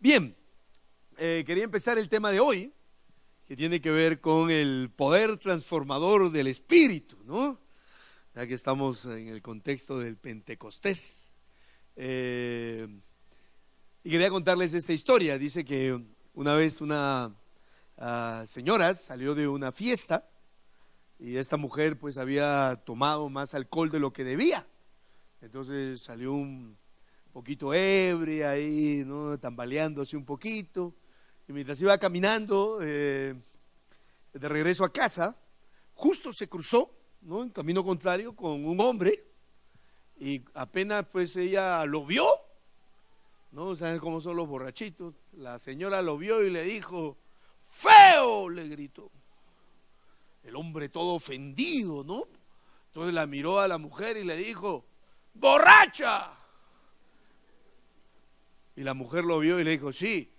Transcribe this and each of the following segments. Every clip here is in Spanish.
Bien, quería empezar el tema de hoy, que tiene que ver con el poder transformador del Espíritu, ¿no? Ya que estamos en el contexto del Pentecostés. Y quería contarles esta historia. Dice que una vez una señora salió de una fiesta y esta mujer pues había tomado más alcohol de lo que debía. Entonces salió un poquito ebria ahí, ¿no? Tambaleándose un poquito. Y mientras iba caminando de regreso a casa, justo se cruzó, ¿no?, en camino contrario con un hombre. Y apenas pues ella lo vio, ¿no? ¿Saben cómo son los borrachitos? La señora lo vio y le dijo: ¡feo!, le gritó. El hombre todo ofendido, ¿no? Entonces la miró a la mujer y le dijo: ¡borracha! Y la mujer lo vio y le dijo: sí,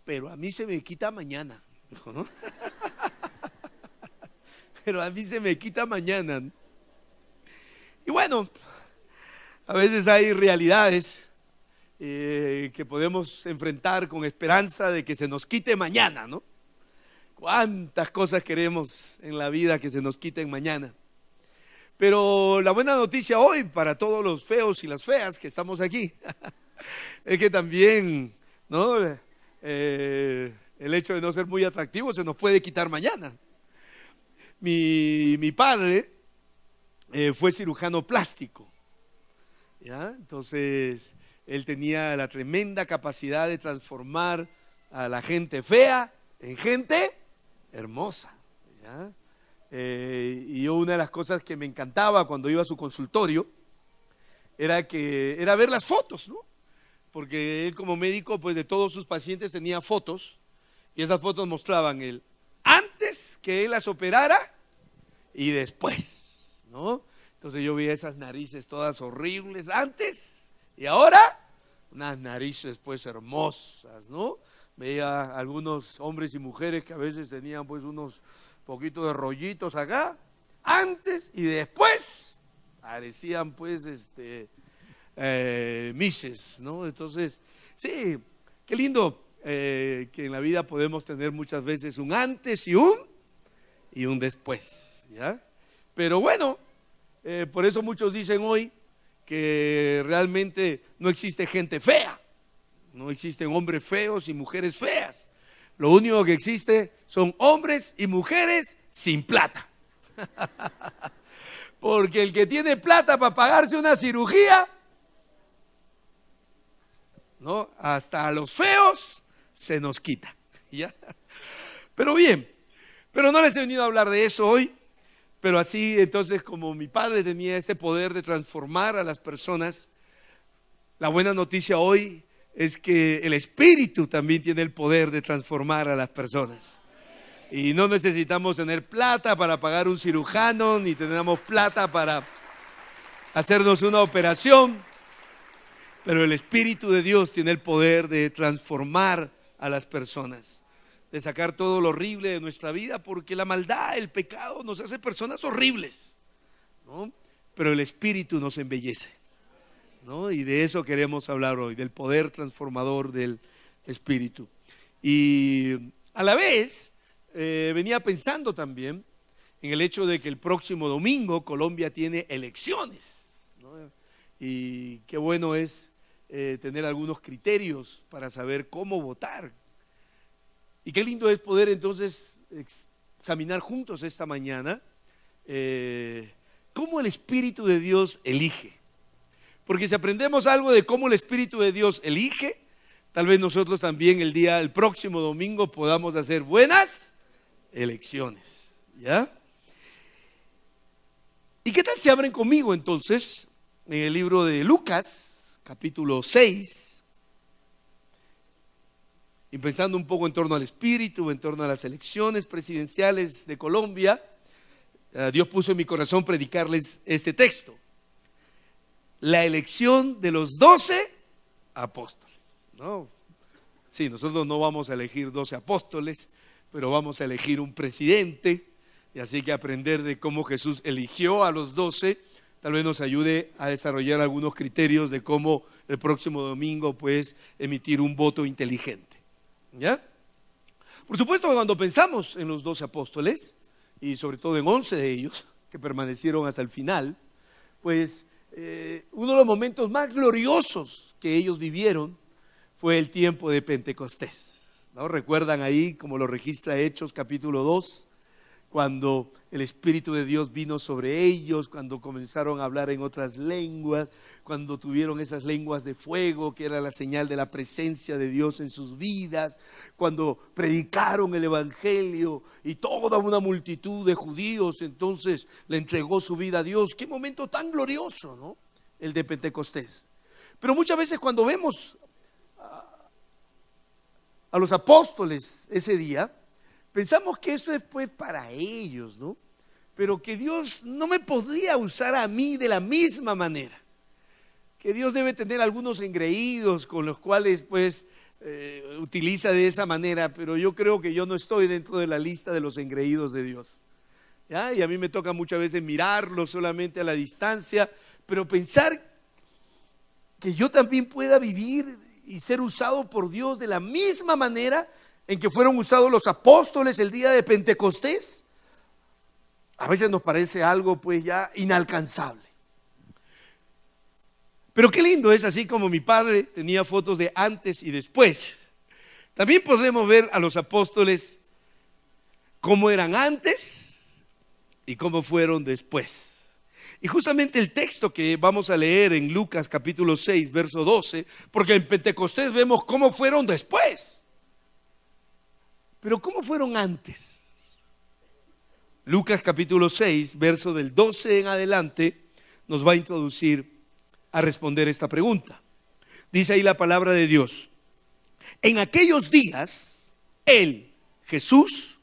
pero a mí se me quita mañana, dijo, ¿no? Pero a mí se me quita mañana. Y bueno, a veces hay realidades que podemos enfrentar con esperanza de que se nos quite mañana, ¿no? Cuántas cosas queremos en la vida que se nos quiten mañana. Pero la buena noticia hoy para todos los feos y las feas que estamos aquí es que también, ¿no?, el hecho de no ser muy atractivo se nos puede quitar mañana. Mi padre fue cirujano plástico, ¿ya? Entonces él tenía la tremenda capacidad de transformar a la gente fea en gente hermosa, ¿ya? Y yo, una de las cosas que me encantaba cuando iba a su consultorio era ver las fotos, ¿no? Porque él, como médico, pues de todos sus pacientes tenía fotos, y esas fotos mostraban el antes que él las operara y después, ¿no? Entonces yo veía esas narices todas horribles antes, y ahora unas narices pues hermosas, ¿no? Veía algunos hombres y mujeres que a veces tenían pues unos poquitos de rollitos acá, antes y después parecían pues mises, ¿no? Entonces, sí, qué lindo que en la vida podemos tener muchas veces un antes y un después, ¿ya? Pero bueno, por eso muchos dicen hoy que realmente no existe gente fea, no existen hombres feos y mujeres feas. Lo único que existe son hombres y mujeres sin plata. Porque el que tiene plata para pagarse una cirugía, ¿no?, hasta a los feos se nos quita, ¿ya? Pero bien, pero no les he venido a hablar de eso hoy. Pero así, entonces, como mi padre tenía este poder de transformar a las personas, la buena noticia hoy es que el Espíritu también tiene el poder de transformar a las personas. Y no necesitamos tener plata para pagar un cirujano, ni tenemos plata para hacernos una operación. Pero el Espíritu de Dios tiene el poder de transformar a las personas, de sacar todo lo horrible de nuestra vida, porque la maldad, el pecado nos hace personas horribles, ¿no? Pero el Espíritu nos embellece, ¿no? Y de eso queremos hablar hoy, del poder transformador del Espíritu. Y a la vez venía pensando también en el hecho de que el próximo domingo Colombia tiene elecciones, ¿no? Y qué bueno es tener algunos criterios para saber cómo votar. Y qué lindo es poder entonces examinar juntos esta mañana cómo el Espíritu de Dios elige. Porque si aprendemos algo de cómo el Espíritu de Dios elige, tal vez nosotros también el próximo domingo podamos hacer buenas elecciones, ¿ya? ¿Y qué tal si abren conmigo entonces en el libro de Lucas, capítulo 6, y pensando un poco en torno al Espíritu, en torno a las elecciones presidenciales de Colombia? Dios puso en mi corazón predicarles este texto: la elección de los 12 apóstoles, ¿no? Sí, nosotros no vamos a elegir 12 apóstoles, pero vamos a elegir un presidente, y así que aprender de cómo Jesús eligió a los 12 tal vez nos ayude a desarrollar algunos criterios de cómo el próximo domingo pues emitir un voto inteligente. ¿Ya? Por supuesto, cuando pensamos en los 12 apóstoles, y sobre todo en 11 de ellos, que permanecieron hasta el final, pues uno de los momentos más gloriosos que ellos vivieron fue el tiempo de Pentecostés, ¿no? Recuerdan ahí, como lo registra Hechos capítulo 2, cuando el Espíritu de Dios vino sobre ellos, cuando comenzaron a hablar en otras lenguas, cuando tuvieron esas lenguas de fuego, que era la señal de la presencia de Dios en sus vidas, cuando predicaron el Evangelio y toda una multitud de judíos entonces le entregó su vida a Dios. Qué momento tan glorioso, ¿no? El de Pentecostés. Pero muchas veces cuando vemos a los apóstoles ese día, pensamos que eso es pues para ellos, ¿no? Pero que Dios no me podría usar a mí de la misma manera. Que Dios debe tener algunos engreídos con los cuales pues utiliza de esa manera, pero yo creo que yo no estoy dentro de la lista de los engreídos de Dios. ¿Ya? Y a mí me toca muchas veces mirarlo solamente a la distancia, pero pensar que yo también pueda vivir y ser usado por Dios de la misma manera en que fueron usados los apóstoles el día de Pentecostés, a veces nos parece algo pues ya inalcanzable. Pero qué lindo es, así como mi padre tenía fotos de antes y después, también podemos ver a los apóstoles cómo eran antes y cómo fueron después. Y justamente el texto que vamos a leer en Lucas capítulo 6, verso 12, porque en Pentecostés vemos cómo fueron después. Pero ¿cómo fueron antes? Lucas capítulo 6, verso del 12 en adelante, nos va a introducir a responder esta pregunta. Dice ahí la palabra de Dios: en aquellos días, él, Jesús,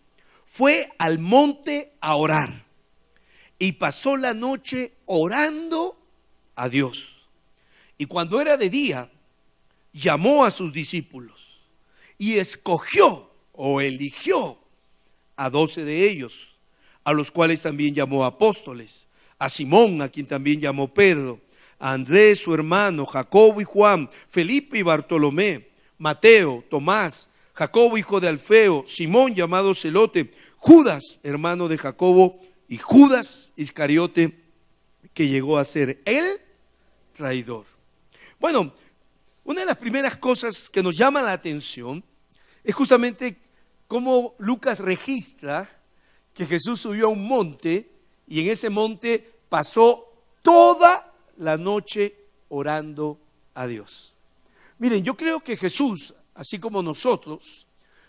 fue al monte a orar y pasó la noche orando a Dios. Y cuando era de día, llamó a sus discípulos y escogió o eligió a 12 de ellos, a los cuales también llamó apóstoles: a Simón, a quien también llamó Pedro, a Andrés su hermano, Jacobo y Juan, Felipe y Bartolomé, Mateo, Tomás, Jacobo hijo de Alfeo, Simón llamado Celote, Judas hermano de Jacobo y Judas Iscariote, que llegó a ser el traidor. Bueno, una de las primeras cosas que nos llama la atención es justamente cómo Lucas registra que Jesús subió a un monte y en ese monte pasó toda la noche orando a Dios. Miren, yo creo que Jesús, así como nosotros,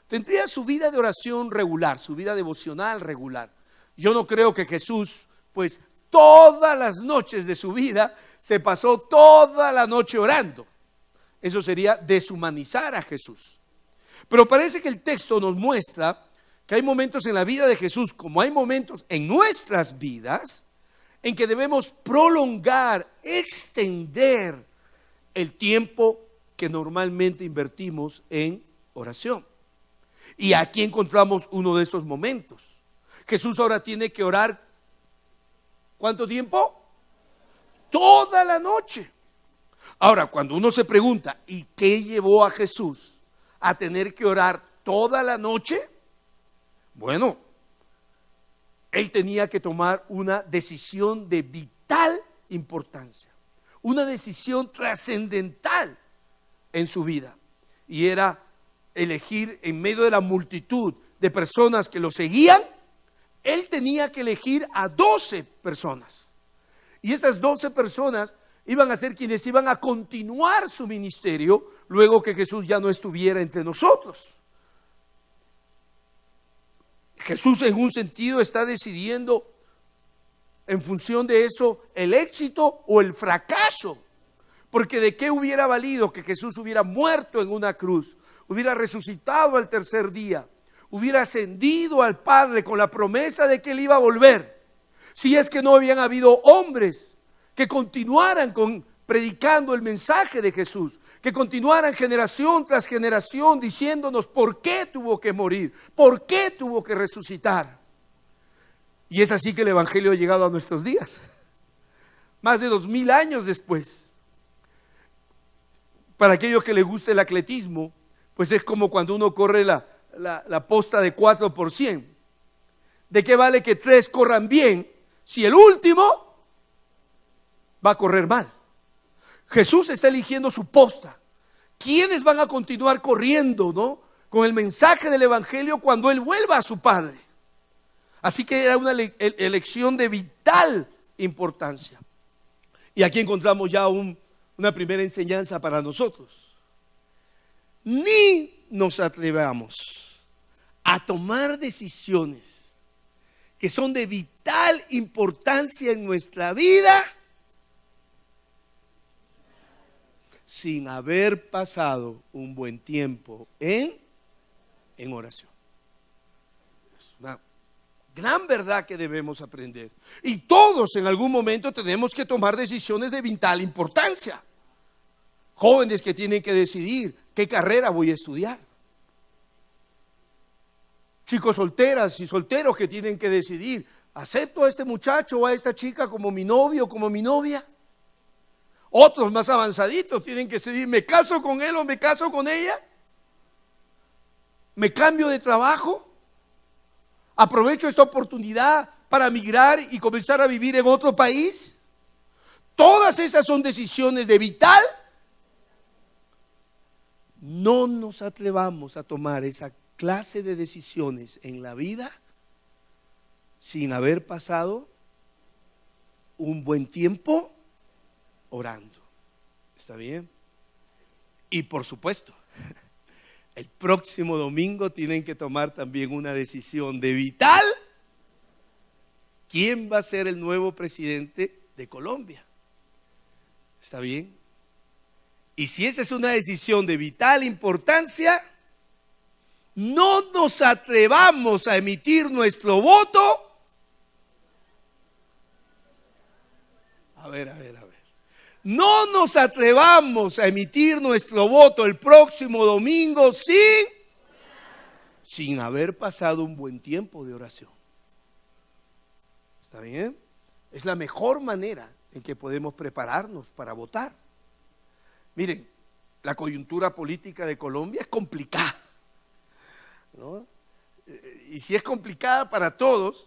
tendría su vida de oración regular, su vida devocional regular. Yo no creo que Jesús, pues todas las noches de su vida, se pasó toda la noche orando. Eso sería deshumanizar a Jesús. Pero parece que el texto nos muestra que hay momentos en la vida de Jesús, como hay momentos en nuestras vidas, en que debemos prolongar, extender el tiempo que normalmente invertimos en oración. Y aquí encontramos uno de esos momentos. Jesús ahora tiene que orar, ¿cuánto tiempo? Toda la noche. Ahora, cuando uno se pregunta, ¿y qué llevó a Jesús a tener que orar toda la noche? Bueno, él tenía que tomar una decisión de vital importancia, una decisión trascendental en su vida, y era elegir en medio de la multitud de personas que lo seguían. Él tenía que elegir a 12 personas, y esas 12 personas iban a ser quienes iban a continuar su ministerio luego que Jesús ya no estuviera entre nosotros. Jesús en un sentido está decidiendo en función de eso el éxito o el fracaso, porque de qué hubiera valido que Jesús hubiera muerto en una cruz, hubiera resucitado al tercer día, hubiera ascendido al Padre con la promesa de que Él iba a volver, si es que no habían habido hombres que continuaran predicando el mensaje de Jesús, que continuaran generación tras generación diciéndonos por qué tuvo que morir, por qué tuvo que resucitar. Y es así que el Evangelio ha llegado a nuestros días. más de 2000 años después. Para aquellos que les guste el atletismo, pues es como cuando uno corre la posta de 4%. ¿De qué vale que 3 corran bien si el último va a correr mal? Jesús está eligiendo su posta. ¿Quiénes van a continuar corriendo, no, con el mensaje del evangelio cuando Él vuelva a su Padre? Así que era una elección de vital importancia. Y aquí encontramos ya una primera enseñanza para nosotros. Ni nos atrevamos a tomar decisiones que son de vital importancia en nuestra vida sin haber pasado un buen tiempo en oración. Es una gran verdad que debemos aprender. Y todos en algún momento tenemos que tomar decisiones de vital importancia. Jóvenes que tienen que decidir qué carrera voy a estudiar. Chicos solteras y solteros que tienen que decidir, ¿acepto a este muchacho o a esta chica como mi novio o como mi novia? Otros más avanzaditos tienen que decidir, ¿me caso con él o me caso con ella? ¿Me cambio de trabajo? ¿Aprovecho esta oportunidad para migrar y comenzar a vivir en otro país? Todas esas son decisiones de vital. No nos atrevamos a tomar esa clase de decisiones en la vida sin haber pasado un buen tiempo orando. ¿Está bien? Y por supuesto, el próximo domingo tienen que tomar también una decisión de vital. ¿Quién va a ser el nuevo presidente de Colombia? ¿Está bien? Y si esa es una decisión de vital importancia, no nos atrevamos a emitir nuestro voto. A ver. No nos atrevamos a emitir nuestro voto el próximo domingo sin haber pasado un buen tiempo de oración. ¿Está bien? Es la mejor manera en que podemos prepararnos para votar. Miren, la coyuntura política de Colombia es complicada, ¿no? Y si es complicada para todos,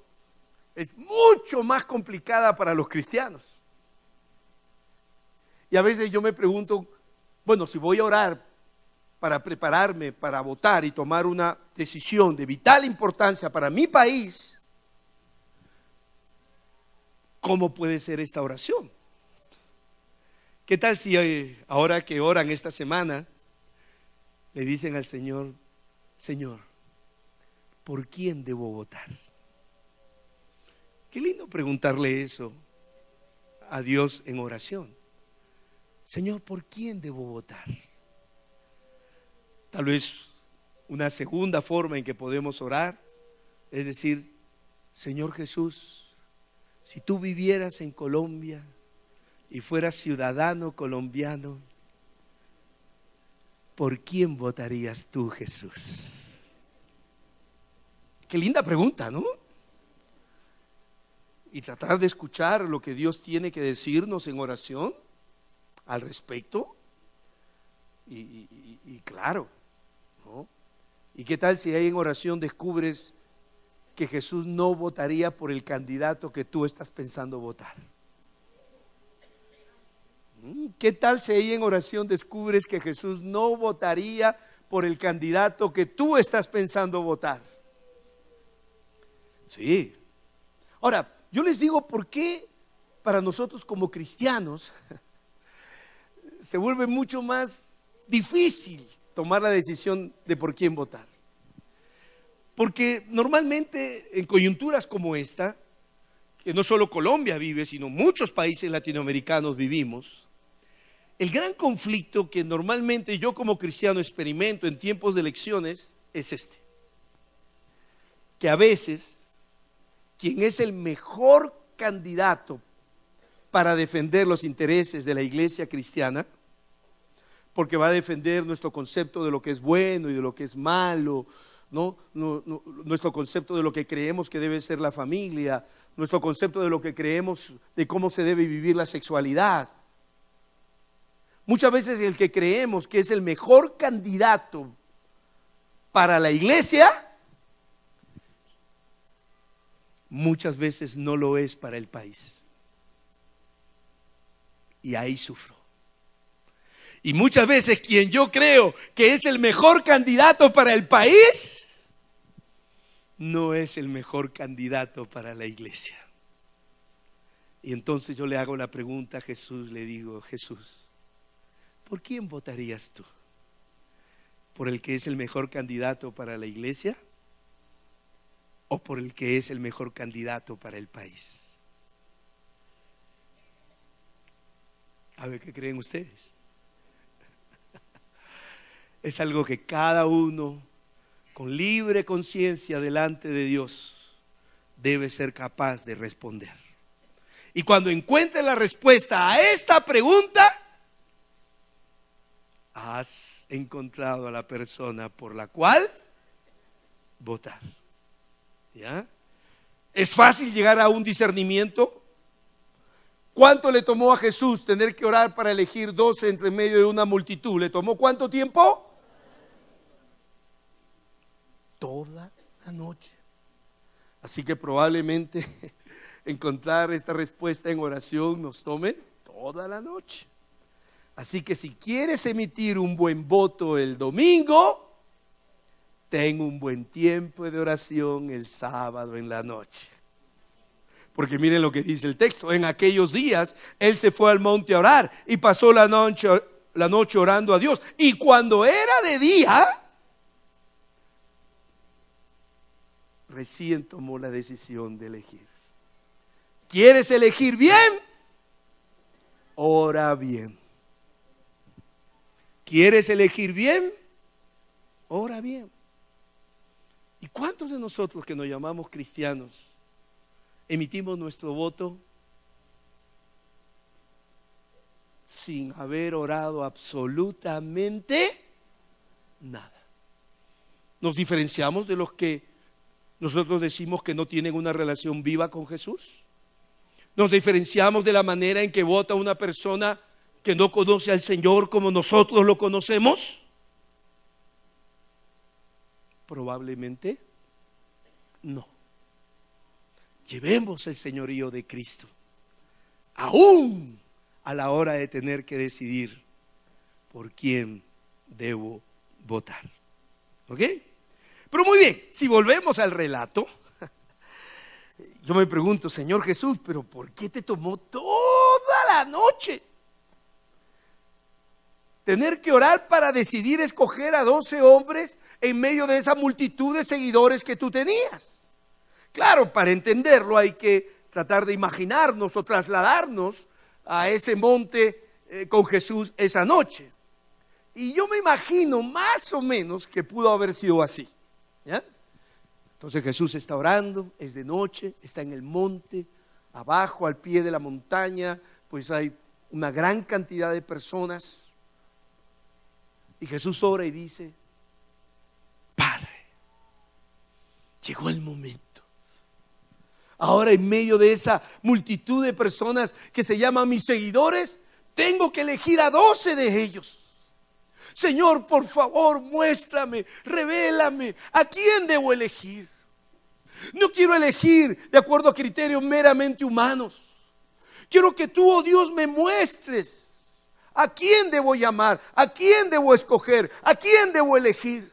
es mucho más complicada para los cristianos. Y a veces yo me pregunto, bueno, si voy a orar para prepararme para votar y tomar una decisión de vital importancia para mi país, ¿cómo puede ser esta oración? ¿Qué tal si ahora que oran esta semana le dicen al Señor, Señor, ¿por quién debo votar? Qué lindo preguntarle eso a Dios en oración. Señor, ¿por quién debo votar? Tal vez una segunda forma en que podemos orar es decir, Señor Jesús, si tú vivieras en Colombia y fueras ciudadano colombiano, ¿por quién votarías tú, Jesús? Qué linda pregunta, ¿no? Y tratar de escuchar lo que Dios tiene que decirnos en oración al respecto. Y claro, ¿no? ¿Y qué tal si ahí en oración descubres que Jesús no votaría por el candidato que tú estás pensando votar? ¿Qué tal si ahí en oración descubres que Jesús no votaría por el candidato que tú estás pensando votar? Sí. Ahora, yo les digo por qué para nosotros como cristianos se vuelve mucho más difícil tomar la decisión de por quién votar. Porque normalmente en coyunturas como esta, que no solo Colombia vive, sino muchos países latinoamericanos vivimos, el gran conflicto que normalmente yo como cristiano experimento en tiempos de elecciones es este: que a veces quien es el mejor candidato para defender los intereses de la iglesia cristiana, porque va a defender nuestro concepto de lo que es bueno y de lo que es malo, ¿no? Nuestro concepto de lo que creemos que debe ser la familia, nuestro concepto de lo que creemos de cómo se debe vivir la sexualidad. Muchas veces el que creemos que es el mejor candidato para la iglesia, muchas veces no lo es para el país. Y ahí sufro. Y muchas veces quien yo creo que es el mejor candidato para el país, no es el mejor candidato para la iglesia. Y entonces yo le hago la pregunta a Jesús, le digo: Jesús, ¿por quién votarías tú? ¿Por el que es el mejor candidato para la iglesia? ¿O por el que es el mejor candidato para el país? A ver, ¿qué creen ustedes? Es algo que cada uno, con libre conciencia delante de Dios, debe ser capaz de responder. Y cuando encuentre la respuesta a esta pregunta, has encontrado a la persona por la cual votar. ¿Ya? ¿Es fácil llegar a un discernimiento? ¿Cuánto le tomó a Jesús tener que orar para elegir 12 entre medio de una multitud? ¿Le tomó cuánto tiempo? Toda la noche. Así que probablemente encontrar esta respuesta en oración nos tome toda la noche. Así que si quieres emitir un buen voto el domingo, ten un buen tiempo de oración el sábado en la noche. Porque miren lo que dice el texto: en aquellos días él se fue al monte a orar y pasó la noche orando a Dios. Y cuando era de día, recién tomó la decisión de elegir. ¿Quieres elegir bien? Ora bien. ¿Quieres elegir bien? Ora bien. ¿Y cuántos de nosotros que nos llamamos cristianos emitimos nuestro voto sin haber orado absolutamente nada? Nos diferenciamos de los que nosotros decimos que no tienen una relación viva con Jesús. Nos diferenciamos de la manera en que vota una persona que no conoce al Señor como nosotros lo conocemos. Probablemente no. Llevemos el señorío de Cristo, aún a la hora de tener que decidir por quién debo votar. ¿Ok? Pero muy bien, si volvemos al relato, yo me pregunto: Señor Jesús, ¿pero por qué te tomó toda la noche tener que orar para decidir escoger a 12 hombres en medio de esa multitud de seguidores que tú tenías? Claro, para entenderlo hay que tratar de imaginarnos o trasladarnos a ese monte con Jesús esa noche. Y yo me imagino más o menos que pudo haber sido así. ¿Ya? Entonces Jesús está orando, es de noche, está en el monte, abajo al pie de la montaña, pues hay una gran cantidad de personas. Y Jesús ora y dice: Padre, llegó el momento. Ahora, en medio de esa multitud de personas que se llaman mis seguidores, tengo que elegir a 12 de ellos. Señor, por favor, muéstrame, revélame a quién debo elegir. No quiero elegir de acuerdo a criterios meramente humanos. Quiero que tú, oh Dios, me muestres a quién debo llamar, a quién debo escoger, a quién debo elegir.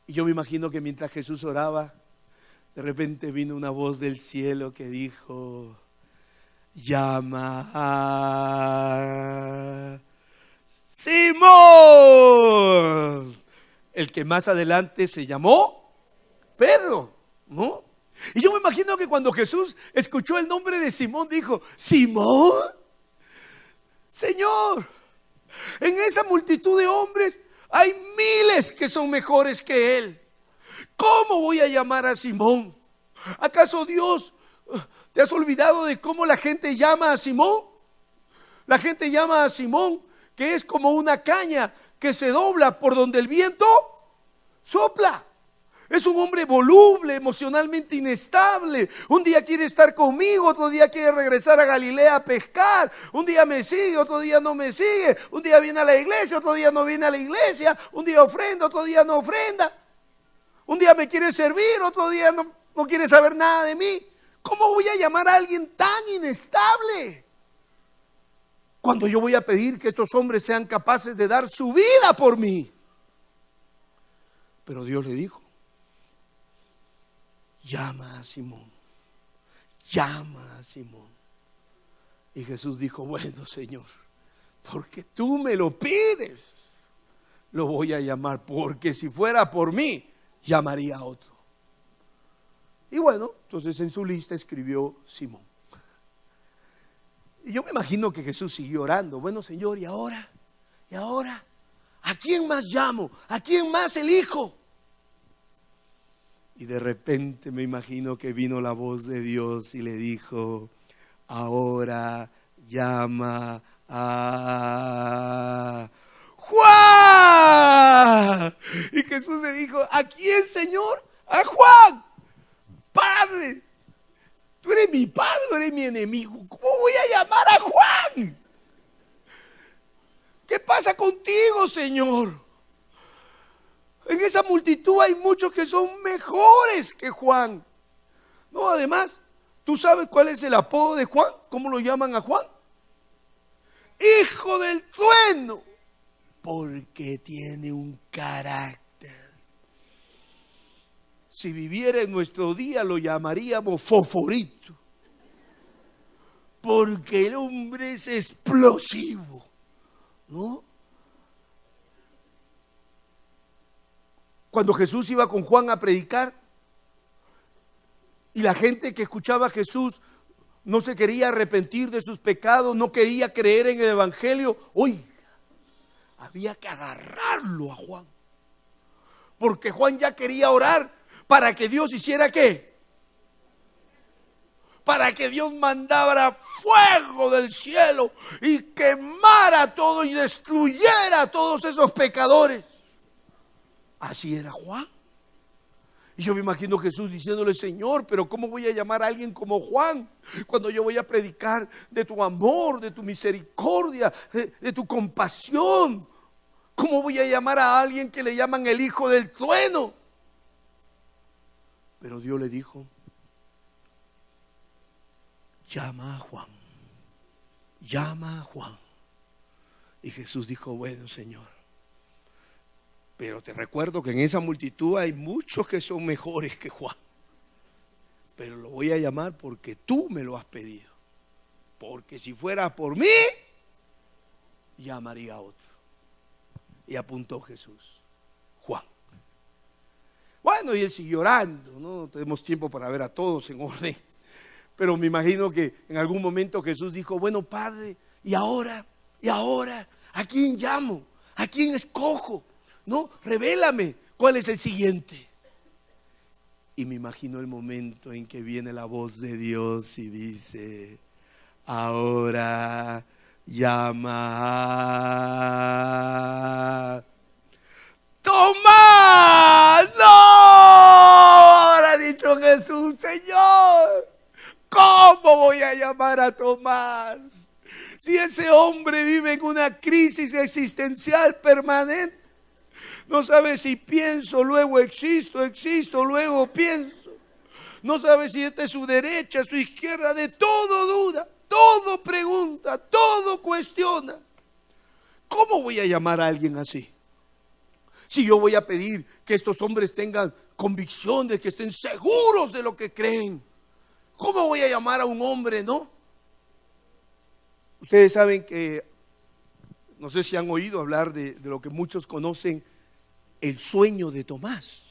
Y yo me imagino que mientras Jesús oraba, de repente vino una voz del cielo que dijo: llama a Simón, el que más adelante se llamó Pedro, ¿no? Y yo me imagino que cuando Jesús escuchó el nombre de Simón, dijo: Simón, Señor, en esa multitud de hombres hay miles que son mejores que él. ¿Cómo voy a llamar a Simón? ¿Acaso Dios, te has olvidado de cómo la gente llama a Simón? La gente llama a Simón que es como una caña que se dobla por donde el viento sopla. Es un hombre voluble, emocionalmente inestable. Un día quiere estar conmigo, otro día quiere regresar a Galilea a pescar. Un día me sigue, otro día no me sigue. Un día viene a la iglesia, otro día no viene a la iglesia. Un día ofrenda, otro día no ofrenda. Un día me quiere servir, otro día no quiere saber nada de mí. ¿Cómo voy a llamar a alguien tan inestable? Cuando yo voy a pedir que estos hombres sean capaces de dar su vida por mí. Pero Dios le dijo: llama a Simón, llama a Simón. Y Jesús dijo: bueno, Señor, porque tú me lo pides, lo voy a llamar, porque si fuera por mí, llamaría a otro. Y bueno, entonces en su lista escribió Simón. Y yo me imagino que Jesús siguió orando. Bueno, Señor, ¿y ahora? ¿Y ahora? ¿A quién más llamo? ¿A quién más elijo? Y de repente me imagino que vino la voz de Dios y le dijo: ahora llama a Juan. Y Jesús le dijo: ¿a quién, Señor? A Juan. Padre, tú eres mi padre, tú eres mi enemigo. ¿Cómo voy a llamar a Juan? ¿Qué pasa contigo, Señor? En esa multitud hay muchos que son mejores que Juan. No, además, ¿tú sabes cuál es el apodo de Juan? ¿Cómo lo llaman a Juan? Hijo del trueno, porque tiene un carácter. Si viviera en nuestro día lo llamaríamos fosforito, porque el hombre es explosivo, ¿no? Cuando Jesús iba con Juan a predicar y la gente que escuchaba a Jesús no se quería arrepentir de sus pecados, no quería creer en el evangelio, oiga, había que agarrarlo a Juan, porque Juan ya quería orar para que Dios hiciera ¿qué? Para que Dios mandara fuego del cielo y quemara a todos y destruyera a todos esos pecadores. Así era Juan. Y yo me imagino Jesús diciéndole: Señor, pero ¿cómo voy a llamar a alguien como Juan cuando yo voy a predicar de tu amor, de tu misericordia, de tu compasión? ¿Cómo voy a llamar a alguien que le llaman el hijo del trueno? Pero Dios le dijo: llama a Juan, llama a Juan. Y Jesús dijo: bueno, Señor, pero te recuerdo que en esa multitud hay muchos que son mejores que Juan, pero lo voy a llamar porque tú me lo has pedido, porque si fuera por mí, llamaría a otro. Y apuntó Jesús: Juan. Bueno, y él siguió orando, no tenemos tiempo para ver a todos en orden, pero me imagino que en algún momento Jesús dijo: bueno, Padre, ¿y ahora? ¿A quién llamo? ¿A quién escojo? No, revélame cuál es el siguiente. Y me imagino el momento en que viene la voz de Dios y dice: ahora llama a Tomás. No, ahora ha dicho Jesús: Señor, ¿cómo voy a llamar a Tomás? Si ese hombre vive en una crisis existencial permanente, no sabe si pienso, luego existo, luego pienso. No sabe si esta es su derecha, su izquierda, de todo duda, todo pregunta, todo cuestiona. ¿Cómo voy a llamar a alguien así? Si yo voy a pedir que estos hombres tengan convicción de que estén seguros de lo que creen, ¿cómo voy a llamar a un hombre, no? Ustedes saben que, no sé si han oído hablar de lo que muchos conocen, el sueño de Tomás.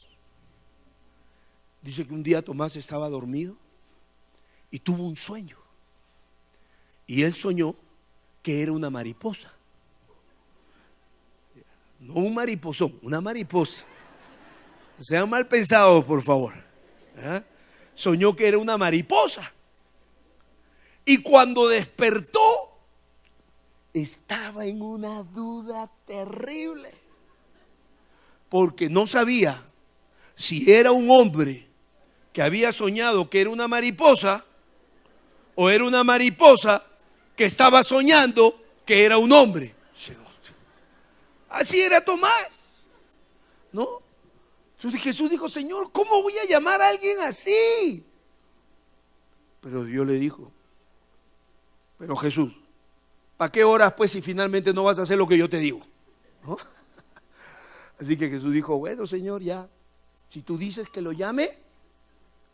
Dice que un día Tomás estaba dormido y tuvo un sueño. Y él soñó que era una mariposa. No un mariposón, una mariposa. No sean mal pensados, por favor. ¿Ah? Soñó que era una mariposa. Y cuando despertó, estaba en una duda terrible. Porque no sabía si era un hombre que había soñado que era una mariposa, o era una mariposa que estaba soñando que era un hombre. Así era Tomás, ¿no? Entonces Jesús dijo: Señor, ¿cómo voy a llamar a alguien así? Pero Dios le dijo: pero Jesús, ¿para qué oras pues si finalmente no vas a hacer lo que yo te digo? ¿No? Así que Jesús dijo: bueno, Señor, ya, si tú dices que lo llame,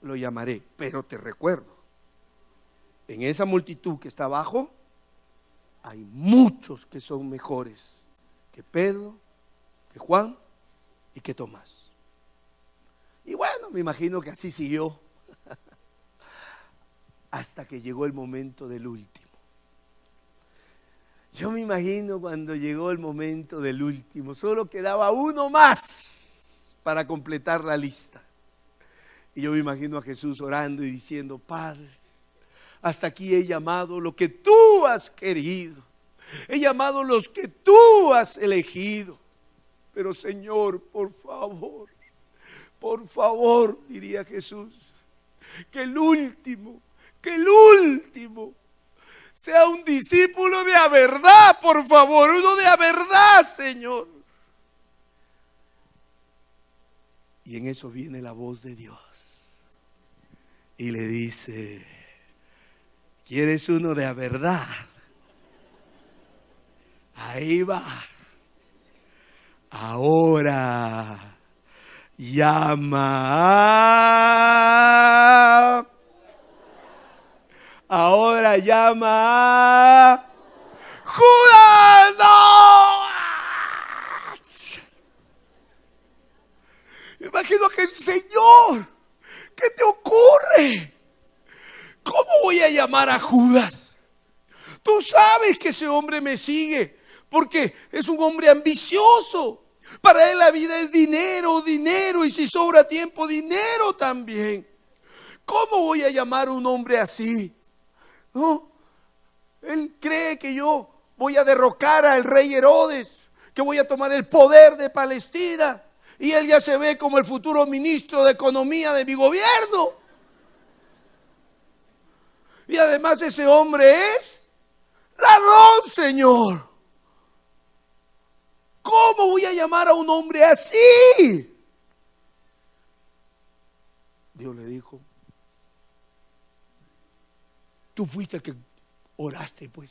lo llamaré. Pero te recuerdo, en esa multitud que está abajo, hay muchos que son mejores que Pedro, que Juan y que Tomás. Y bueno, me imagino que así siguió hasta que llegó el momento del último. Yo me imagino cuando llegó el momento del último, solo quedaba uno más para completar la lista. Y yo me imagino a Jesús orando y diciendo: Padre, hasta aquí he llamado lo que tú has querido, he llamado los que tú has elegido. Pero Señor, por favor, diría Jesús, que el último sea un discípulo de a verdad, por favor, uno de a verdad, Señor. Y en eso viene la voz de Dios y le dice: ¿quieres uno de a verdad? Ahí va. Ahora llama. Ahora llama a Judas. ¡No! Imagino que: Señor, ¿qué te ocurre? ¿Cómo voy a llamar a Judas? Tú sabes que ese hombre me sigue porque es un hombre ambicioso. Para él la vida es dinero, dinero, y si sobra tiempo, dinero también. ¿Cómo voy a llamar a un hombre así? No, él cree que yo voy a derrocar al rey Herodes, que voy a tomar el poder de Palestina, y él ya se ve como el futuro ministro de economía de mi gobierno. Y además ese hombre es ladrón, Señor. ¿Cómo voy a llamar a un hombre así? Dios le dijo: tú fuiste el que oraste, pues.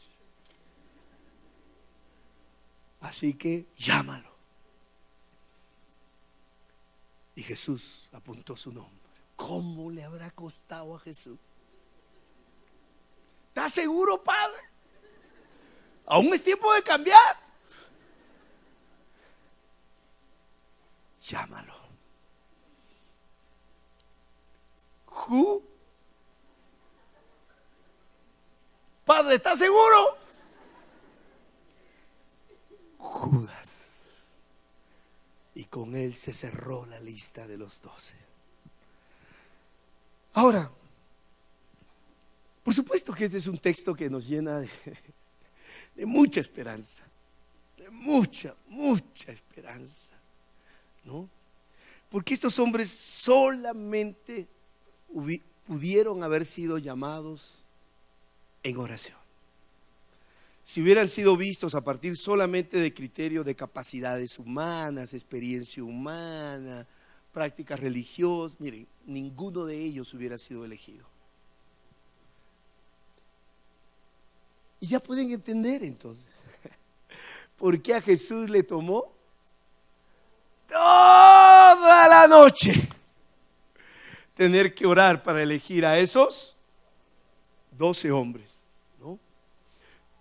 Así que llámalo. Y Jesús apuntó su nombre. ¿Cómo le habrá costado a Jesús? ¿Estás seguro, Padre? Aún es tiempo de cambiar. Llámalo. Padre, ¿estás seguro? Judas. Y con él se cerró la lista de los 12. Ahora, por supuesto que este es un texto que nos llena de mucha esperanza, de mucha esperanza, ¿no? Porque estos hombres solamente pudieron haber sido llamados en oración. Si hubieran sido vistos a partir solamente de criterios de capacidades humanas, experiencia humana, prácticas religiosas, miren, ninguno de ellos hubiera sido elegido. Y ya pueden entender entonces por qué a Jesús le tomó toda la noche tener que orar para elegir a esos 12 hombres, ¿no?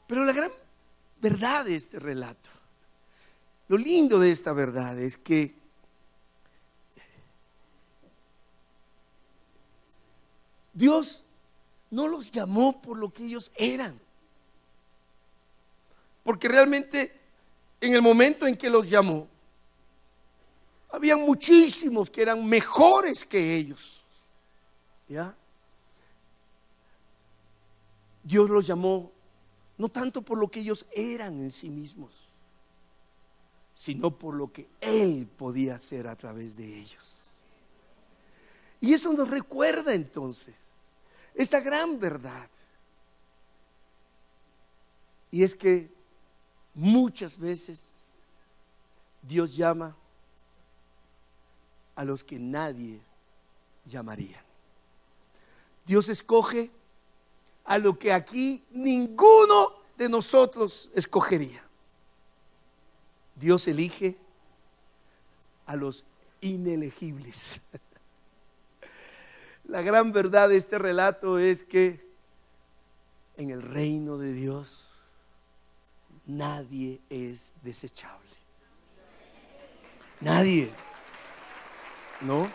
Pero la gran verdad de este relato, lo lindo de esta verdad es que Dios no los llamó por lo que ellos eran, porque realmente en el momento en que los llamó, había muchísimos que eran mejores que ellos, ¿ya? Dios los llamó no tanto por lo que ellos eran en sí mismos, sino por lo que Él podía hacer a través de ellos. Y eso nos recuerda entonces esta gran verdad. Y es que muchas veces Dios llama a los que nadie llamaría. Dios escoge a lo que aquí ninguno de nosotros escogería. Dios elige a los inelegibles. La gran verdad de este relato es que en el reino de Dios nadie es desechable. Nadie. ¿No?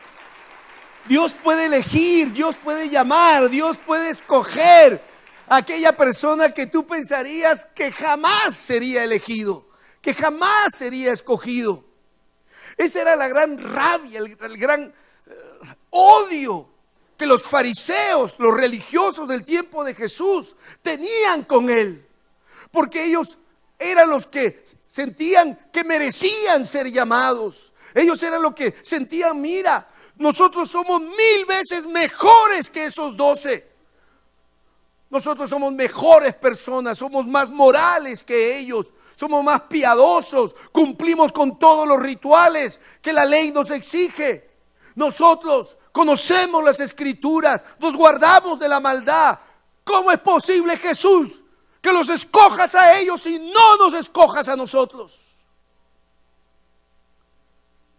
Dios puede elegir, Dios puede llamar, Dios puede escoger a aquella persona que tú pensarías que jamás sería elegido, que jamás sería escogido. Esa era la gran rabia, el gran odio que los fariseos, los religiosos del tiempo de Jesús tenían con él, porque ellos eran los que sentían que merecían ser llamados. Ellos eran los que sentían, mira, nosotros somos 1000 veces mejores que esos 12. Nosotros somos mejores personas, somos más morales que ellos, somos más piadosos, cumplimos con todos los rituales que la ley nos exige. Nosotros conocemos las escrituras, nos guardamos de la maldad. ¿Cómo es posible, Jesús, que los escojas a ellos y no nos escojas a nosotros?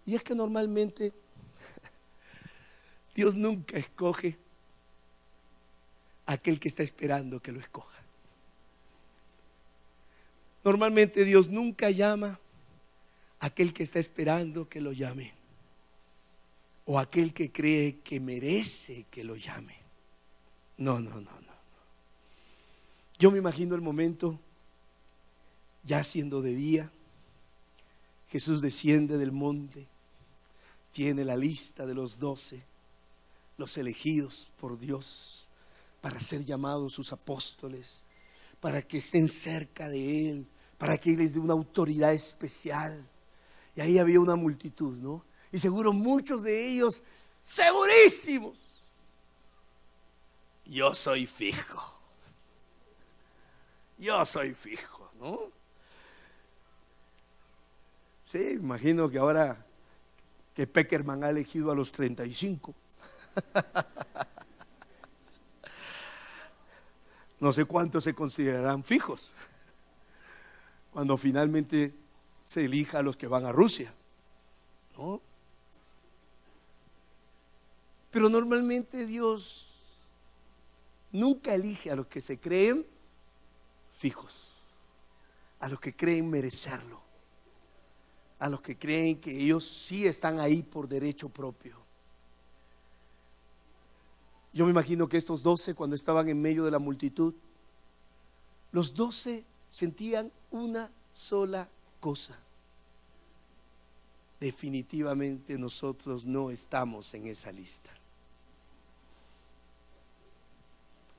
Y es que normalmente Dios nunca escoge a aquel que está esperando que lo escoja. Normalmente Dios nunca llama a aquel que está esperando que lo llame, o aquel que cree que merece que lo llame. No. Yo me imagino el momento, ya siendo de día, Jesús desciende del monte, tiene la lista de los 12, los elegidos por Dios para ser llamados sus apóstoles, para que estén cerca de Él, para que Él les dé una autoridad especial. Y ahí había una multitud, ¿no? Y seguro muchos de ellos, segurísimos, yo soy fijo, ¿no? Sí, imagino que ahora que Peckerman ha elegido a los 35. No sé cuántos se considerarán fijos cuando finalmente se elija a los que van a Rusia, ¿no? Pero normalmente Dios nunca elige a los que se creen fijos, a los que creen merecerlo, a los que creen que ellos sí están ahí por derecho propio. Yo me imagino que estos 12, cuando estaban en medio de la multitud, los 12 sentían una sola cosa: definitivamente nosotros no estamos en esa lista.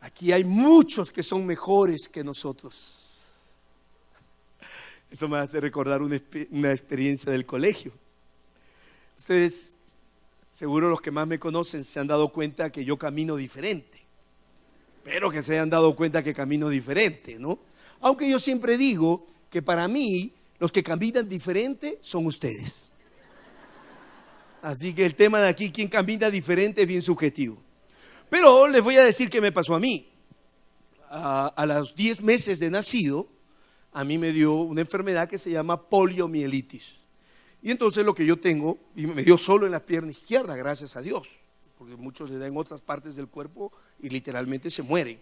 Aquí hay muchos que son mejores que nosotros. Eso me hace recordar una experiencia del colegio. Ustedes, seguro los que más me conocen, se han dado cuenta que yo camino diferente. Espero que se hayan dado cuenta que camino diferente, ¿no? Aunque yo siempre digo que para mí los que caminan diferente son ustedes. Así que el tema de aquí, quién camina diferente, es bien subjetivo. Pero les voy a decir qué me pasó a mí. A los 10 meses de nacido, a mí me dio una enfermedad que se llama poliomielitis. Y entonces lo que yo tengo, y me dio solo en la pierna izquierda, gracias a Dios, porque muchos le dan en otras partes del cuerpo y literalmente se mueren.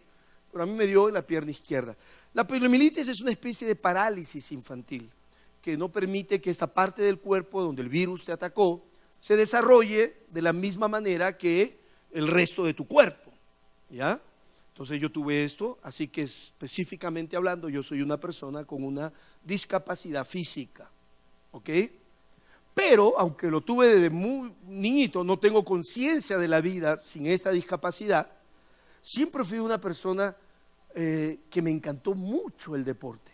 Pero a mí me dio en la pierna izquierda. La poliomielitis es una especie de parálisis infantil que no permite que esta parte del cuerpo donde el virus te atacó se desarrolle de la misma manera que el resto de tu cuerpo, ¿ya? Entonces yo tuve esto, así que específicamente hablando, yo soy una persona con una discapacidad física, ¿ok? Pero aunque lo tuve desde muy niñito, no tengo conciencia de la vida sin esta discapacidad. Siempre fui una persona que me encantó mucho el deporte,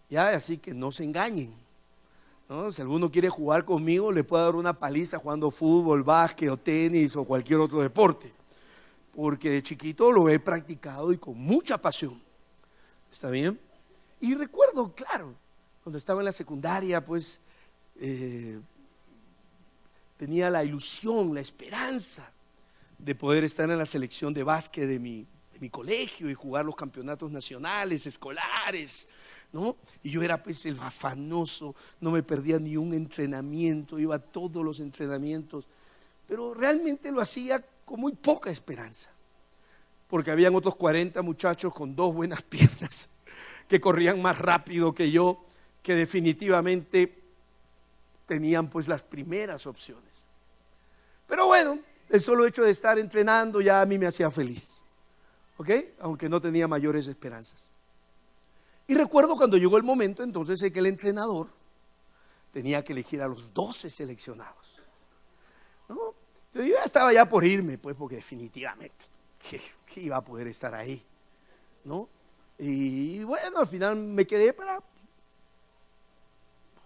¿ya? Así que no se engañen. ¿no? Si alguno quiere jugar conmigo, le puedo dar una paliza jugando fútbol, básquet o tenis o cualquier otro deporte. Porque de chiquito lo he practicado y con mucha pasión. ¿Está bien? Y recuerdo, claro, cuando estaba en la secundaria, pues tenía la ilusión, la esperanza de poder estar en la selección de básquet de mi colegio y jugar los campeonatos nacionales, escolares, ¿no? Y yo era pues el afanoso, no me perdía ni un entrenamiento, iba a todos los entrenamientos, pero realmente lo hacía con muy poca esperanza, porque habían otros 40 muchachos con 2 buenas piernas que corrían más rápido que yo, que definitivamente tenían pues las primeras opciones. Pero bueno, el solo hecho de estar entrenando ya a mí me hacía feliz, ¿ok? Aunque no tenía mayores esperanzas. Y recuerdo cuando llegó el momento entonces en que el entrenador tenía que elegir a los 12 seleccionados, ¿no? Entonces yo ya estaba ya por irme, pues, porque definitivamente que iba a poder estar ahí, ¿no? Y bueno, al final me quedé para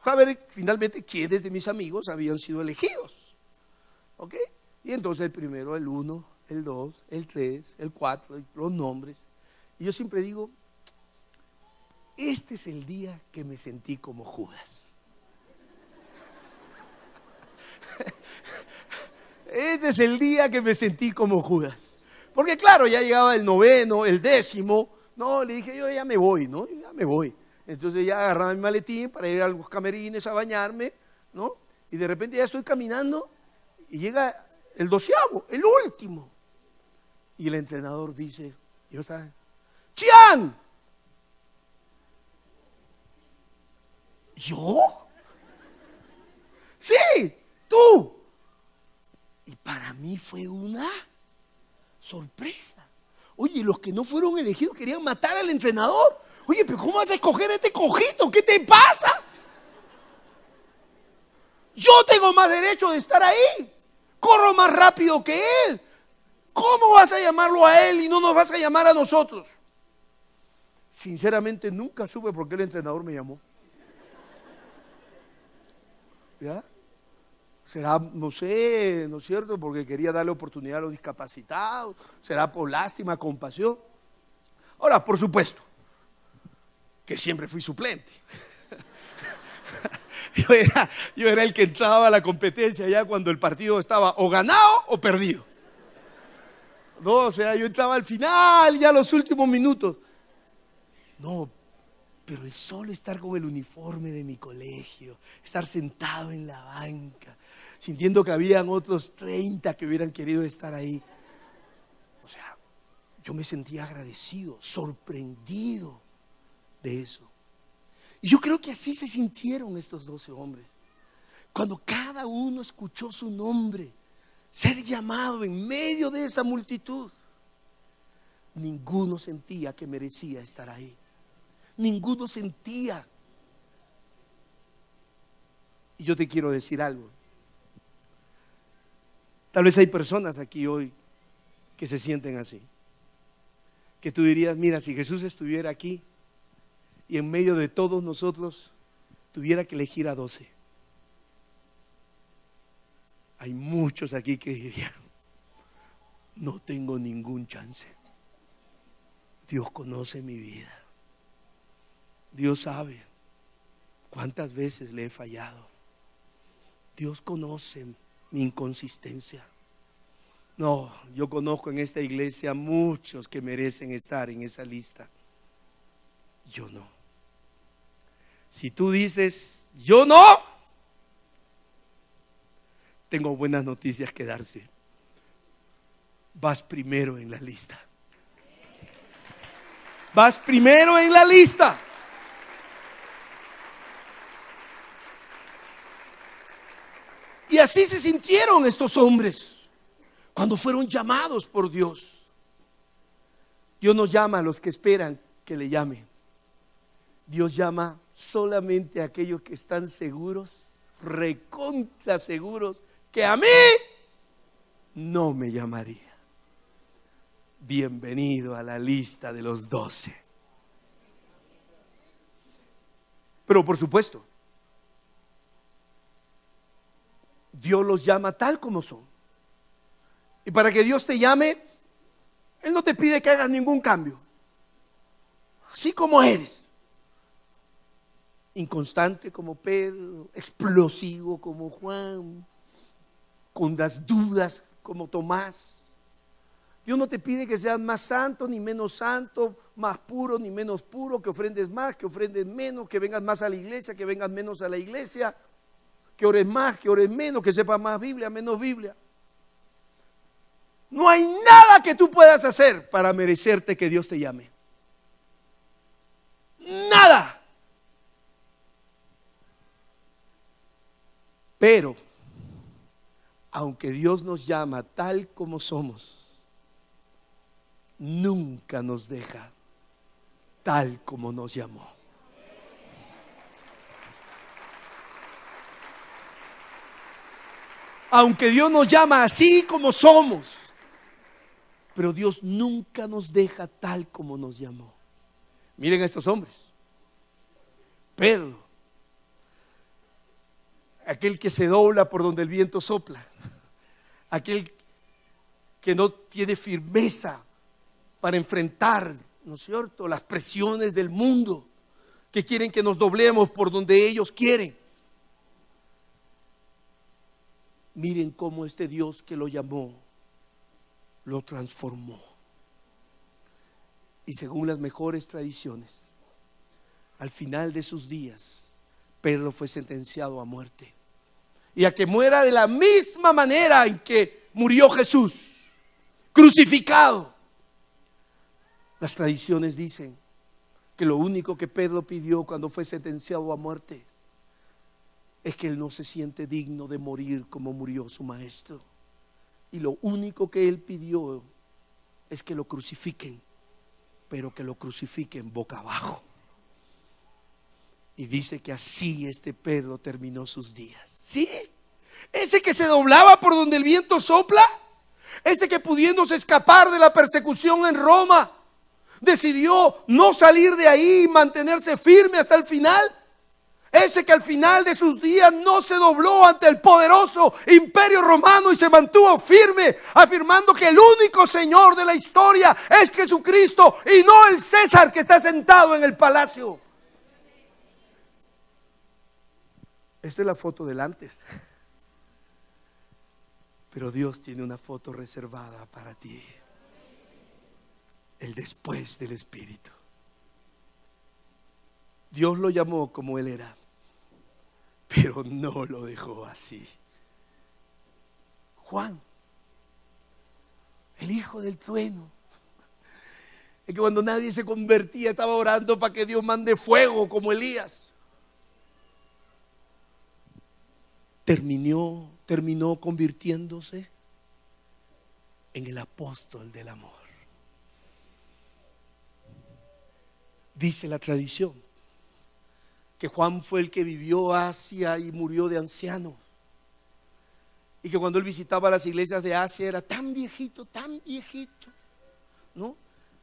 saber finalmente quiénes de mis amigos habían sido elegidos, ¿ok? Y entonces el primero, el 1, el 2, el 3, el 4, los nombres. Y yo siempre digo, este es el día que me sentí como Judas. Este es el día que me sentí como Judas. Porque claro, ya llegaba el 9º, el 10º. No, le dije, yo ya me voy, ¿no? Yo ya me voy. Entonces ya agarraba mi maletín para ir a los camerines a bañarme, ¿no? Y de repente ya estoy caminando y llega el 12º, el último. Y el entrenador dice, yo estaba, ¡Chian! ¿Yo? Sí, tú. Y para mí fue una sorpresa. Oye, los que no fueron elegidos querían matar al entrenador. Oye, pero ¿cómo vas a escoger a este cojito? ¿Qué te pasa? Yo tengo más derecho de estar ahí. Corro más rápido que él. ¿Cómo vas a llamarlo a él y no nos vas a llamar a nosotros? Sinceramente nunca supe por qué el entrenador me llamó. ¿Ya? Será, no sé, ¿no es cierto? Porque quería darle oportunidad a los discapacitados. Será por lástima, compasión. Ahora, por supuesto, que siempre fui suplente. Yo era el que entraba a la competencia ya cuando el partido estaba o ganado o perdido. No, o sea, yo entraba al final, ya los últimos minutos. No, pero es solo estar con el uniforme de mi colegio, estar sentado en la banca, sintiendo que habían otros 30 que hubieran querido estar ahí. O sea, yo me sentía agradecido, sorprendido de eso. Y yo creo que así se sintieron estos 12 hombres. Cuando cada uno escuchó su nombre, ser llamado en medio de esa multitud, ninguno sentía que merecía estar ahí. Ninguno sentía. Y yo te quiero decir algo. Tal vez hay personas aquí hoy que se sienten así. Que tú dirías, mira, si Jesús estuviera aquí y en medio de todos nosotros tuviera que elegir a 12. Hay muchos aquí que dirían, no tengo ningún chance. Dios conoce mi vida. Dios sabe cuántas veces le he fallado. Dios conoce mi inconsistencia. No, yo conozco en esta iglesia muchos que merecen estar en esa lista. Yo no. Si tú dices, yo no, tengo buenas noticias que darse. Vas primero en la lista. Vas primero en la lista. Y así se sintieron estos hombres cuando fueron llamados por Dios. Dios nos llama a los que esperan que le llamen. Dios llama solamente a aquellos que están seguros, recontra seguros, que a mí no me llamaría. Bienvenido a la lista de los 12. Pero por supuesto, Dios los llama tal como son. Y para que Dios te llame, Él no te pide que hagas ningún cambio. Así como eres. Inconstante como Pedro, explosivo como Juan, con las dudas como Tomás. Dios no te pide que seas más santo ni menos santo, más puro ni menos puro, que ofrendes más, que ofrendes menos, que vengas más a la iglesia, que vengas menos a la iglesia, que ores más, que ores menos, que sepas más Biblia, menos Biblia. No hay nada que tú puedas hacer para merecerte que Dios te llame. Nada. Pero, aunque Dios nos llama tal como somos, nunca nos deja tal como nos llamó. Aunque Dios nos llama así como somos, pero Dios nunca nos deja tal como nos llamó. Miren a estos hombres. Pedro, aquel que se dobla por donde el viento sopla, aquel que no tiene firmeza para enfrentar, ¿no es cierto?, las presiones del mundo, que quieren que nos doblemos por donde ellos quieren. Miren cómo este Dios que lo llamó, lo transformó. Y según las mejores tradiciones, al final de sus días, Pedro fue sentenciado a muerte. Y a que muera de la misma manera en que murió Jesús, crucificado. Las tradiciones dicen que lo único que Pedro pidió cuando fue sentenciado a muerte es que él no se siente digno de morir como murió su maestro. Y lo único que él pidió es que lo crucifiquen, pero que lo crucifiquen boca abajo. Y dice que así este Pedro terminó sus días. ¿Sí? Ese que se doblaba por donde el viento sopla, ese que pudiéndose escapar de la persecución en Roma, decidió no salir de ahí y mantenerse firme hasta el final. Ese que al final de sus días no se dobló ante el poderoso imperio romano y se mantuvo firme, afirmando que el único Señor de la historia es Jesucristo y no el César que está sentado en el palacio. Esta es la foto del antes. Pero Dios tiene una foto reservada para ti. El después del Espíritu. Dios lo llamó como Él era, pero no lo dejó así. Juan, el hijo del trueno, es que cuando nadie se convertía estaba orando para que Dios mande fuego como Elías. Terminó convirtiéndose en el apóstol del amor. Dice la tradición que Juan fue el que vivió Asia y murió de anciano, y que cuando él visitaba las iglesias de Asia era tan viejito, ¿no?,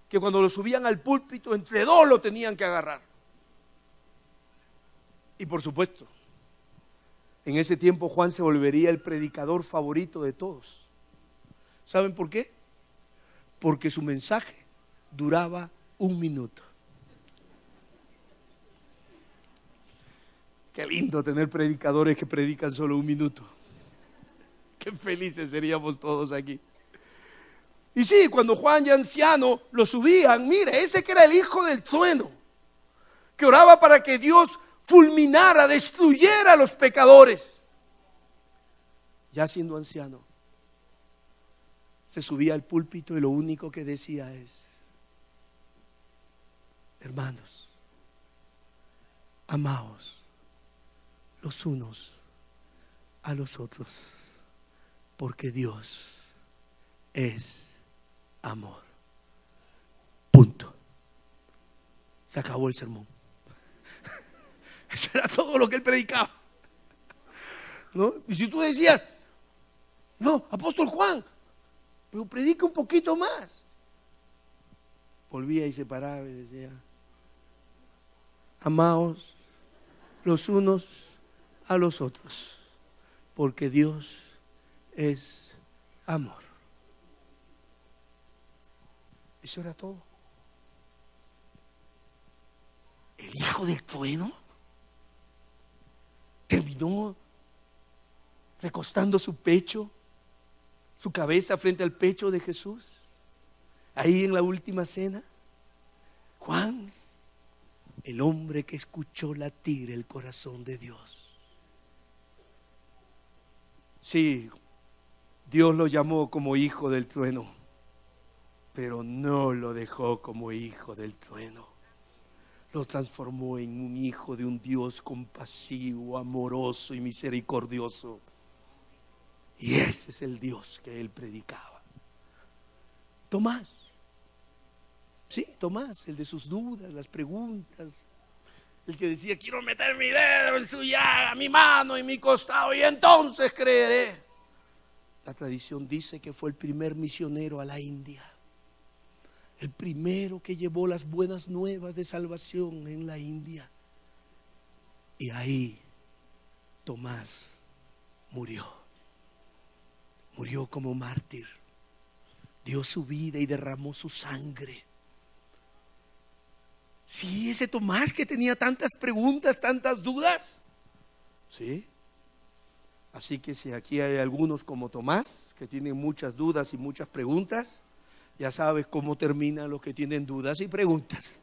que cuando lo subían al púlpito entre dos lo tenían que agarrar. Y por supuesto, en ese tiempo Juan se volvería el predicador favorito de todos. ¿Saben por qué? Porque su mensaje duraba 1 minuto. Qué lindo tener predicadores que predican solo 1 minuto. Qué felices seríamos todos aquí. Y sí, cuando Juan ya anciano lo subían, mire, ese que era el hijo del trueno, que oraba para que Dios fulminara, destruyera a los pecadores. Ya siendo anciano, se subía al púlpito y lo único que decía es: hermanos, amaos los unos a los otros, porque Dios es amor. Punto. Se acabó el sermón. Eso era todo lo que él predicaba, ¿no? Y si tú decías: no, apóstol Juan, pero predica un poquito más, volvía y se paraba y decía: amaos los unos a los otros, porque Dios es amor. Eso era todo. El hijo del trueno terminó recostando su pecho, su cabeza frente al pecho de Jesús, ahí en la última cena. Juan, el hombre que escuchó latir el corazón de Dios. Sí, Dios lo llamó como hijo del trueno, pero no lo dejó como hijo del trueno. Lo transformó en un hijo de un Dios compasivo, amoroso y misericordioso. Y ese es el Dios que él predicaba. Tomás. Sí, Tomás, el de sus dudas, las preguntas. El que decía, quiero meter mi dedo en su llaga, mi mano y mi costado, y entonces creeré. La tradición dice que fue el primer misionero a la India. El primero que llevó las buenas nuevas de salvación en la India. Y ahí Tomás murió. Murió como mártir. Dio su vida y derramó su sangre. Sí, ese Tomás que tenía tantas preguntas, tantas dudas. Sí. Así que si aquí hay algunos como Tomás que tienen muchas dudas y muchas preguntas, ya sabes cómo terminan los que tienen dudas y preguntas.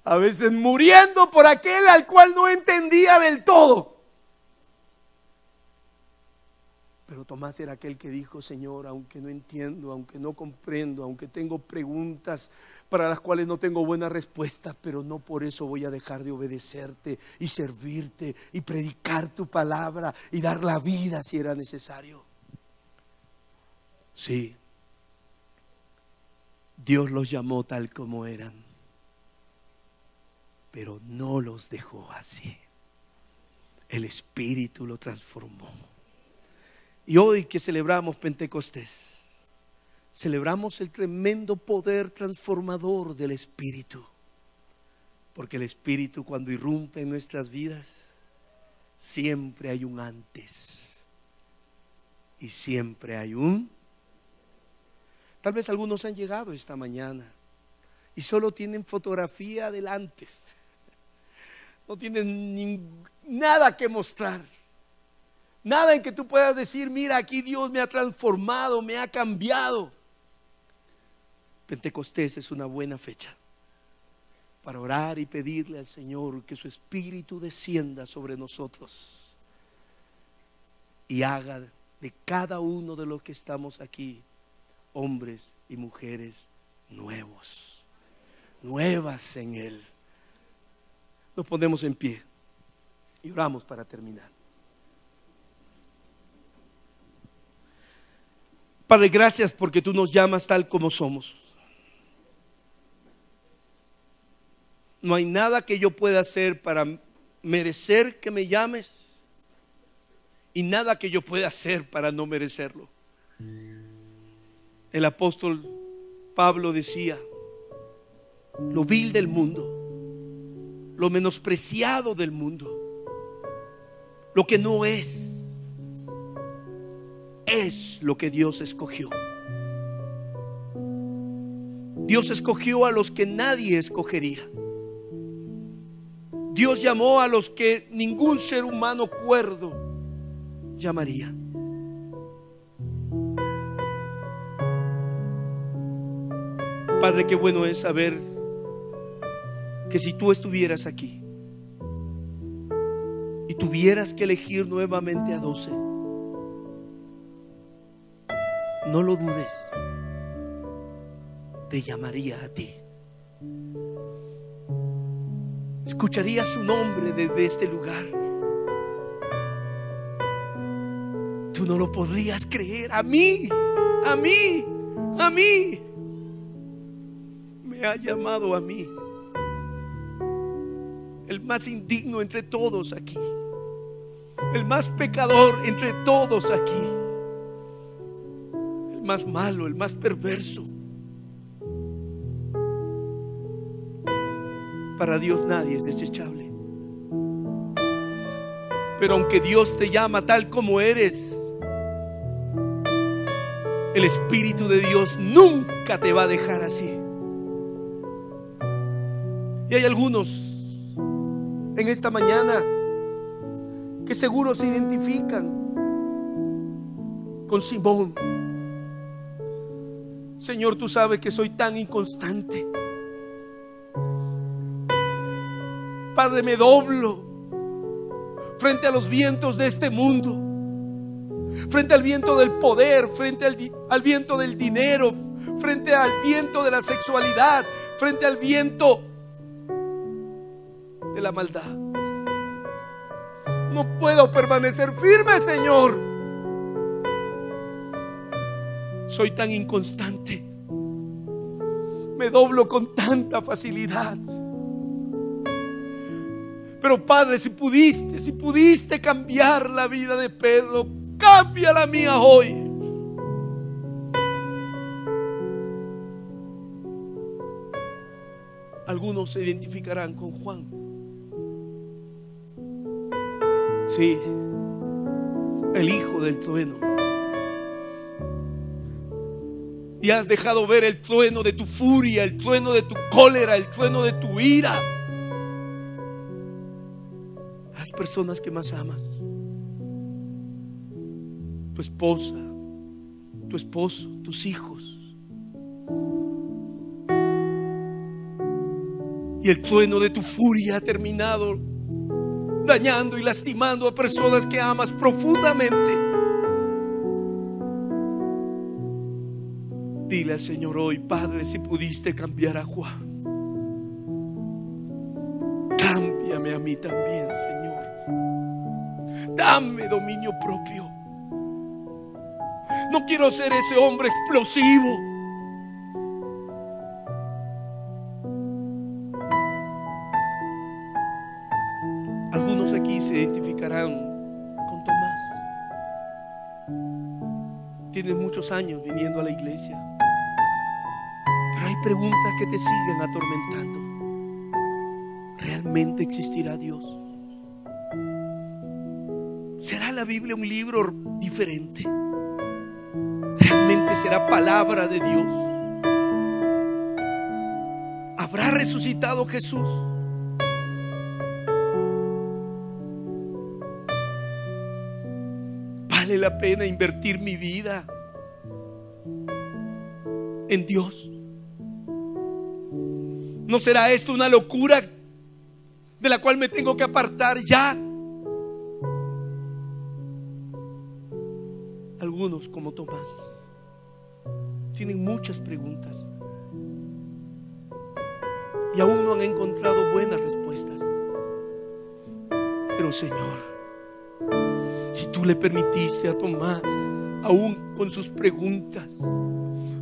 A veces muriendo por aquel al cual no entendía del todo. Pero Tomás era aquel que dijo, Señor, aunque no entiendo, aunque no comprendo, aunque tengo preguntas para las cuales no tengo buena respuesta, pero no por eso voy a dejar de obedecerte y servirte y predicar tu palabra y dar la vida si era necesario. Sí, Dios los llamó tal como eran, pero no los dejó así. El Espíritu lo transformó. Y hoy que celebramos Pentecostés, celebramos el tremendo poder transformador del Espíritu. Porque el Espíritu, cuando irrumpe en nuestras vidas, siempre hay un antes y siempre hay un. Tal vez algunos han llegado esta mañana y solo tienen fotografía del antes. No tienen nada que mostrar. Nada en que tú puedas decir, mira, aquí Dios me ha transformado, me ha cambiado. Pentecostés es una buena fecha para orar y pedirle al Señor que su Espíritu descienda sobre nosotros y haga de cada uno de los que estamos aquí hombres y mujeres nuevos, nuevas en Él. Nos ponemos en pie y oramos para terminar. Padre, gracias porque tú nos llamas tal como somos. No hay nada que yo pueda hacer para merecer que me llames y nada que yo pueda hacer para no merecerlo. El apóstol Pablo decía, lo vil del mundo, lo menospreciado del mundo, lo que no es lo que Dios escogió. Dios escogió a los que nadie escogería. Dios llamó a los que ningún ser humano cuerdo llamaría. Padre, qué bueno es saber que si tú estuvieras aquí y tuvieras que elegir nuevamente a 12, no lo dudes, te llamaría a ti. Escucharía su nombre desde este lugar. Tú no lo podrías creer. A mí me ha llamado a mí, el más indigno entre todos aquí, el más pecador entre todos aquí, el más malo, el más perverso. Para Dios nadie es desechable. Pero aunque Dios te llama tal como eres, el Espíritu de Dios nunca te va a dejar así. Y hay algunos en esta mañana que seguro se identifican con Simón. Señor, tú sabes que soy tan inconstante. Padre, me doblo frente a los vientos de este mundo, frente al viento del poder, frente al viento del dinero, frente al viento de la sexualidad, frente al viento de la maldad. No puedo permanecer firme, Señor. Soy tan inconstante. Me doblo con tanta facilidad. Pero Padre, si pudiste cambiar la vida de Pedro, cambia la mía hoy. Algunos se identificarán con Juan. Sí, el hijo del trueno. Y has dejado ver el trueno de tu furia, el trueno de tu cólera, el trueno de tu ira. Las personas que más amas, tu esposa, tu esposo, tus hijos. Y el trueno de tu furia ha terminado dañando y lastimando a personas que amas profundamente. Dile al Señor hoy: Padre, si pudiste cambiar a Juan, cámbiame a mí también, Señor. Dame dominio propio. No quiero ser ese hombre explosivo. Algunos aquí se identificarán con Tomás. Tienes muchos años viniendo a la iglesia, pero hay preguntas que te siguen atormentando. ¿Realmente existirá Dios? ¿Será la Biblia un libro diferente? ¿Realmente será palabra de Dios? ¿Habrá resucitado Jesús? ¿Vale la pena invertir mi vida en Dios? ¿No será esto una locura de la cual me tengo que apartar ya? Algunos, como Tomás, tienen muchas preguntas y aún no han encontrado buenas respuestas. Pero Señor, si tú le permitiste a Tomás, aún con sus preguntas,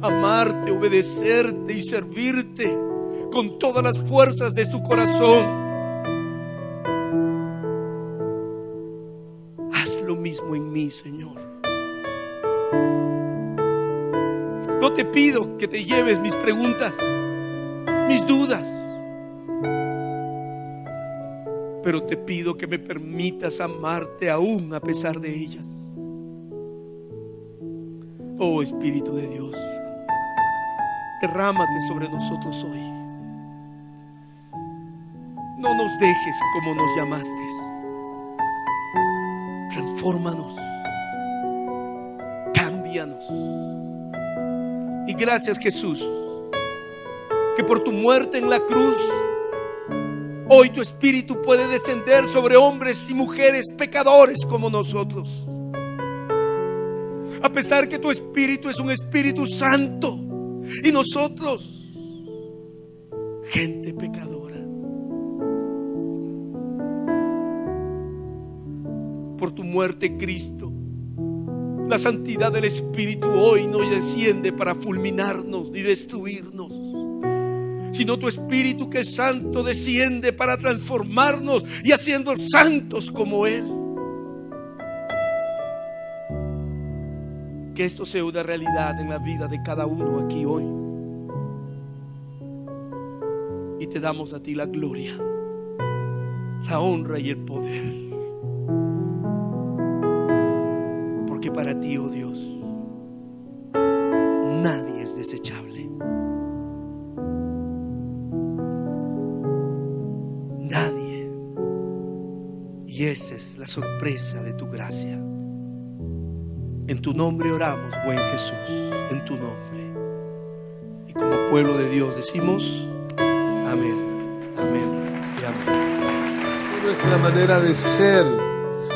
amarte, obedecerte y servirte con todas las fuerzas de su corazón, haz lo mismo en mí, Señor. No te pido que te lleves mis preguntas, mis dudas, pero te pido que me permitas amarte aún a pesar de ellas. Oh Espíritu de Dios, derrámate sobre nosotros hoy. No nos dejes como nos llamaste. Transfórmanos, cámbianos. Y gracias, Jesús, que por tu muerte en la cruz, hoy tu Espíritu puede descender sobre hombres y mujeres pecadores como nosotros. A pesar que tu Espíritu es un Espíritu Santo y nosotros, gente pecadora. Por tu muerte, Cristo, la santidad del Espíritu hoy no desciende para fulminarnos ni destruirnos, sino tu Espíritu, que es santo, desciende para transformarnos y haciéndonos santos como Él. Que esto sea una realidad en la vida de cada uno aquí hoy. Y te damos a ti la gloria, la honra y el poder. para ti, oh Dios. Nadie es desechable. Nadie. Y esa es la sorpresa de tu gracia. En tu nombre oramos, buen Jesús. En tu nombre. Y como pueblo de Dios decimos amén, amén y amén. Nuestra manera de ser,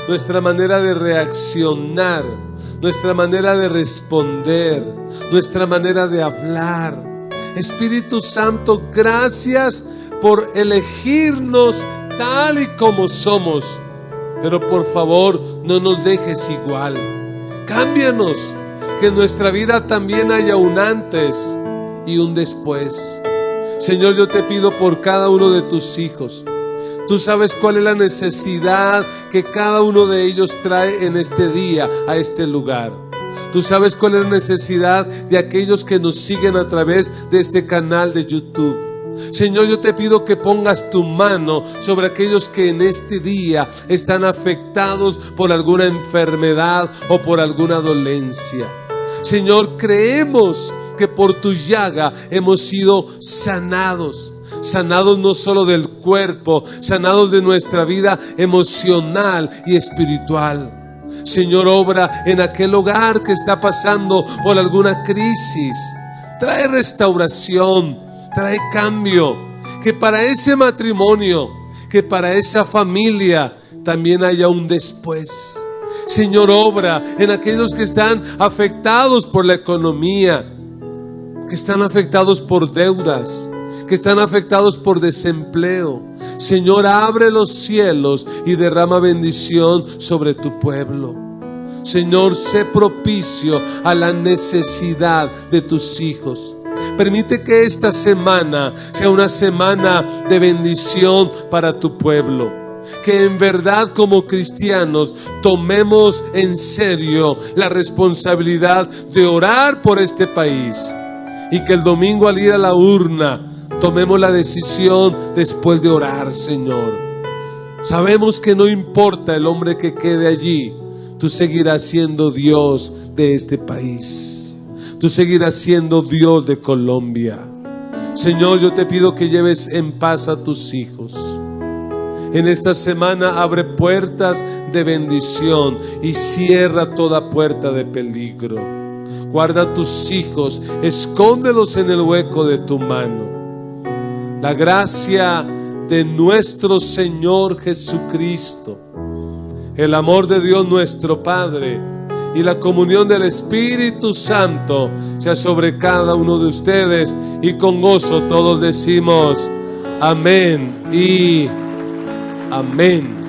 nuestra manera de reaccionar, nuestra manera de responder, nuestra manera de hablar. Espíritu Santo, gracias por elegirnos tal y como somos. Pero por favor, no nos dejes igual. Cámbianos, que en nuestra vida también haya un antes y un después. Señor, yo te pido por cada uno de tus hijos. Tú sabes cuál es la necesidad que cada uno de ellos trae en este día a este lugar. Tú sabes cuál es la necesidad de aquellos que nos siguen a través de este canal de YouTube. Señor, yo te pido que pongas tu mano sobre aquellos que en este día están afectados por alguna enfermedad o por alguna dolencia. Señor, creemos que por tu llaga hemos sido sanados. Sanados no solo del cuerpo, sanados de nuestra vida emocional y espiritual. Señor, obra en aquel hogar que está pasando por alguna crisis. Trae restauración, trae cambio. Que para ese matrimonio, que para esa familia también haya un después. Señor, obra en aquellos que están afectados por la economía, que están afectados por deudas, que están afectados por desempleo. Señor, abre los cielos y derrama bendición sobre tu pueblo. Señor, sé propicio a la necesidad de tus hijos. Permite que esta semana sea una semana de bendición para tu pueblo. Que en verdad como cristianos tomemos en serio la responsabilidad de orar por este país. Y que el domingo al ir a la urna tomemos la decisión después de orar, Señor. Sabemos que no importa el hombre que quede allí, tú seguirás siendo Dios de este país. Tú seguirás siendo Dios de Colombia. Señor, yo te pido que lleves en paz a tus hijos. En esta semana abre puertas de bendición y cierra toda puerta de peligro. Guarda a tus hijos, escóndelos en el hueco de tu mano. La gracia de nuestro Señor Jesucristo, el amor de Dios nuestro Padre y la comunión del Espíritu Santo sea sobre cada uno de ustedes. Y con gozo todos decimos amén y amén.